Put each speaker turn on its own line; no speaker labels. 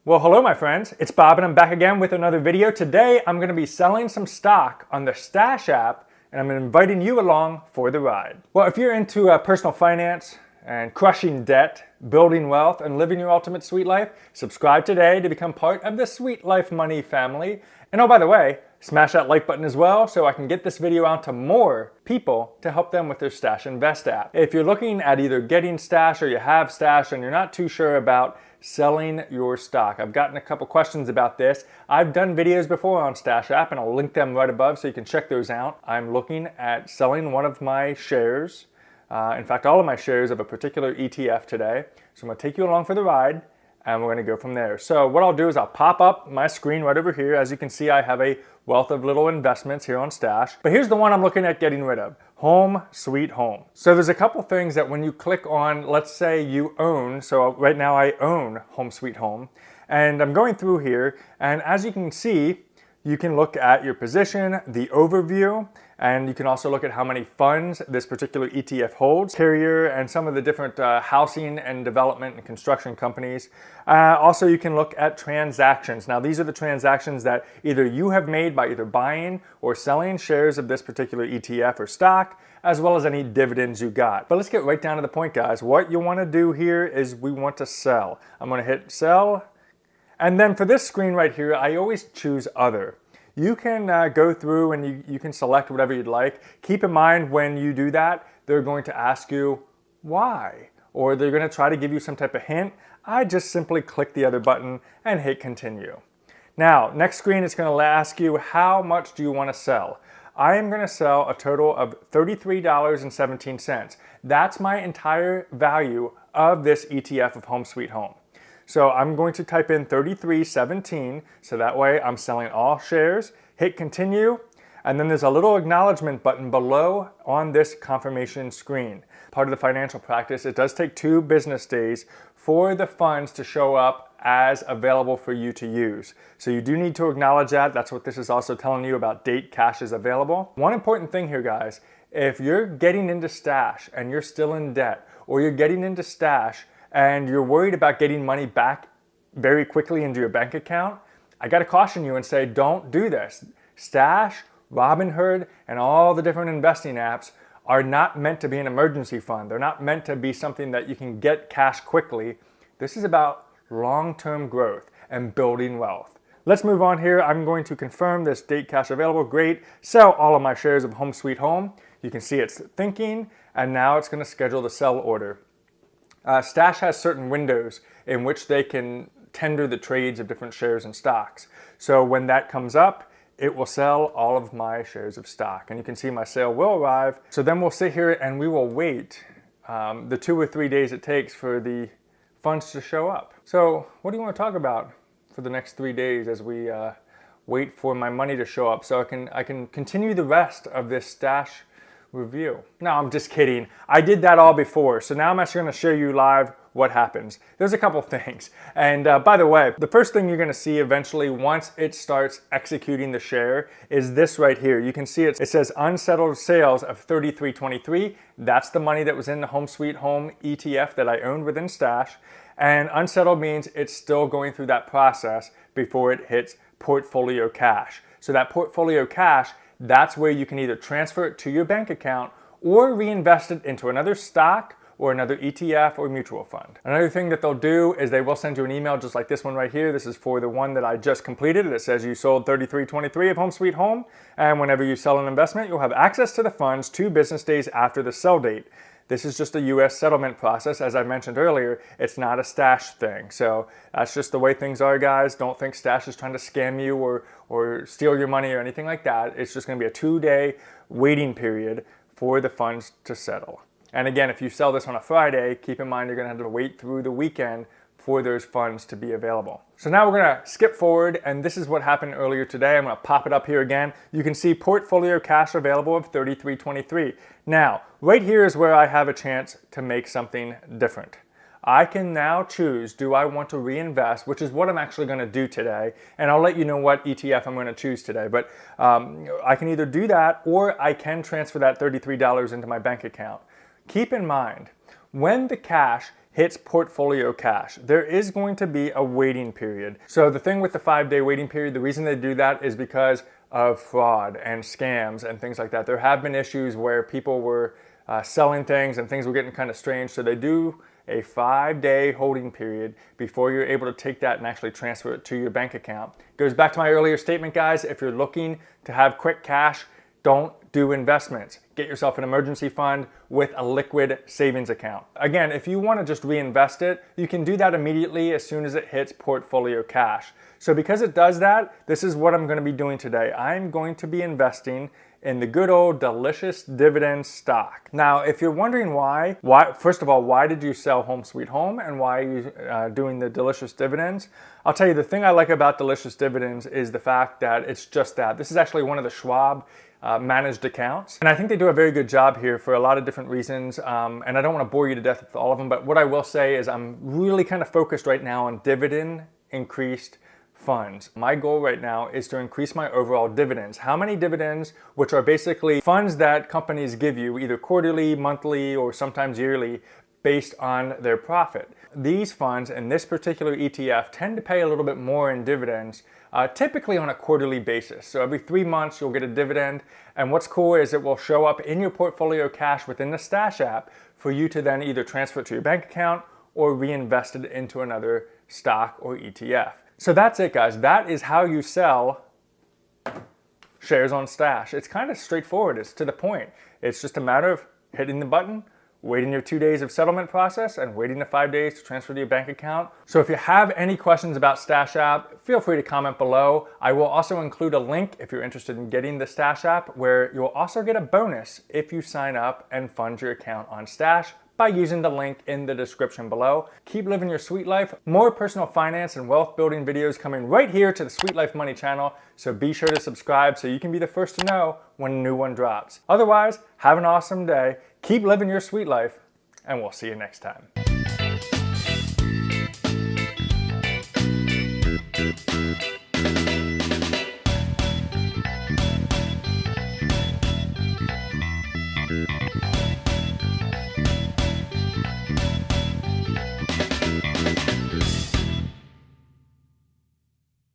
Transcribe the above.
Well, hello my friends, it's Bob and I'm back again with another video. Today I'm going to be selling some stock on the Stash app and I'm inviting you along for the ride. Well, if you're into personal finance and crushing debt, building wealth, and living your ultimate sweet life, subscribe today to become part of the Sweet Life Money family. And oh, by the way, smash that like button as well so I can get this video out to more people to help them with their Stash Invest app. If you're looking at either getting Stash or you have Stash and you're not too sure about selling your stock, I've gotten a couple questions about this. I've done videos before on Stash app and I'll link them right above so you can check those out. I'm looking at selling one of my shares, in fact all of my shares of a particular ETF today. So I'm going to take you along for the ride and we're going to go from there. So what I'll do is I'll pop up my screen right over here. As you can see, I have a wealth of little investments here on Stash. But here's the one I'm looking at getting rid of. Home Sweet Home. So there's a couple things that when you click on, let's say you own, so right now I own Home Sweet Home, and I'm going through here, and as you can see, you can look at your position, the overview, and you can also look at how many funds this particular ETF holds, carrier, and some of the different housing and development and construction companies. Also, you can look at transactions. Now, these are the transactions that either you have made by either buying or selling shares of this particular ETF or stock, as well as any dividends you got. But let's get right down to the point, guys. What you want to do here is we want to sell. I'm going to hit sell. And then for this screen right here, I always choose other. You can go through and you can select whatever you'd like. Keep in mind when you do that, they're going to ask you why, or they're going to try to give you some type of hint. I just simply click the other button and hit continue. Now, next screen is going to ask you how much do you want to sell. I am going to sell a total of $33.17. That's my entire value of this ETF of Home Sweet Home. So I'm going to type in 33.17, so that way I'm selling all shares, hit continue, and then there's a little acknowledgement button below on this confirmation screen. Part of the financial practice, it does take 2 business days for the funds to show up as available for you to use. So you do need to acknowledge that. That's what this is also telling you about date cash is available. One important thing here, guys, if you're getting into Stash and you're still in debt, or you're getting into Stash and you're worried about getting money back very quickly into your bank account, I gotta caution you and say, don't do this. Stash, Robinhood, and all the different investing apps are not meant to be an emergency fund. They're not meant to be something that you can get cash quickly. This is about long-term growth and building wealth. Let's move on here. I'm going to confirm this date cash available. Great. Sell all of my shares of Home Sweet Home. You can see it's thinking, and now it's gonna schedule the sell order. Stash has certain windows in which they can tender the trades of different shares and stocks. So when that comes up, it will sell all of my shares of stock. And you can see my sale will arrive. So then we'll sit here and we will wait the 2 or 3 days it takes for the funds to show up. So what do you want to talk about for the next 3 days as we wait for my money to show up so I can continue the rest of this Stash review? No, I'm just kidding. I did that all before. So now I'm actually going to show you live what happens. There's a couple things. And by the way, the first thing you're going to see eventually once it starts executing the share is this right here. You can see it says unsettled sales of 33.23. That's the money that was in the Home Sweet Home ETF that I owned within Stash. And unsettled means it's still going through that process before it hits portfolio cash. So that portfolio cash, that's where you can either transfer it to your bank account or reinvest it into another stock or another ETF or mutual fund. Another thing that they'll do is they will send you an email just like this one right here. This is for the one that I just completed. It says you sold 33.23 of Home Sweet Home, and whenever you sell an investment, you'll have access to the funds 2 business days after the sell date. This is just a US settlement process. As I mentioned earlier, it's not a Stash thing. So that's just the way things are, guys. Don't think Stash is trying to scam you or steal your money or anything like that. It's just gonna be a 2-day waiting period for the funds to settle. And again, if you sell this on a Friday, keep in mind you're gonna have to wait through the weekend for those funds to be available. So now we're gonna skip forward, and this is what happened earlier today. I'm gonna pop it up here again. You can see portfolio cash available of 33.23. Now, right here is where I have a chance to make something different. I can now choose, do I want to reinvest, which is what I'm actually gonna do today, and I'll let you know what ETF I'm gonna choose today, but I can either do that or I can transfer that $33 into my bank account. Keep in mind, when the cash hits portfolio cash, there is going to be a waiting period. So the thing with the 5-day waiting period, the reason they do that is because of fraud and scams and things like that. There have been issues where people were selling things and things were getting kind of strange. So they do a 5-day holding period before you're able to take that and actually transfer it to your bank account. Goes back to my earlier statement, guys. If you're looking to have quick cash, don't do investments. Get yourself an emergency fund with a liquid savings account. Again, if you want to just reinvest it, you can do that immediately as soon as it hits portfolio cash. So because it does that, this is what I'm going to be doing today. I'm going to be investing in the good old delicious dividend stock. Now, if you're wondering why, first of all, why did you sell Home Sweet Home and why are you doing the delicious dividends? I'll tell you, the thing I like about delicious dividends is the fact that it's just that. This is actually one of the Schwab managed accounts. And I think they do a very good job here for a lot of different reasons. And I don't want to bore you to death with all of them, but what I will say is I'm really kind of focused right now on dividend increased funds. My goal right now is to increase my overall dividends. How many dividends, which are basically funds that companies give you either quarterly, monthly, or sometimes yearly based on their profit. These funds in this particular ETF tend to pay a little bit more in dividends, typically on a quarterly basis. So every 3 months you'll get a dividend, and what's cool is it will show up in your portfolio cash within the Stash app for you to then either transfer it to your bank account or reinvest it into another stock or ETF. So that's it, guys. That is how you sell shares on Stash. It's kind of straightforward. It's to the point. It's just a matter of hitting the button, waiting your 2 days of settlement process, and waiting the 5 days to transfer to your bank account. So if you have any questions about Stash app, feel free to comment below. I will also include a link if you're interested in getting the Stash app, where you'll also get a bonus if you sign up and fund your account on Stash by using the link in the description below. Keep living your sweet life. More personal finance and wealth building videos coming right here to the Sweet Life Money channel, so be sure to subscribe so you can be the first to know when a new one drops. Otherwise, have an awesome day, keep living your sweet life, and we'll see you next time.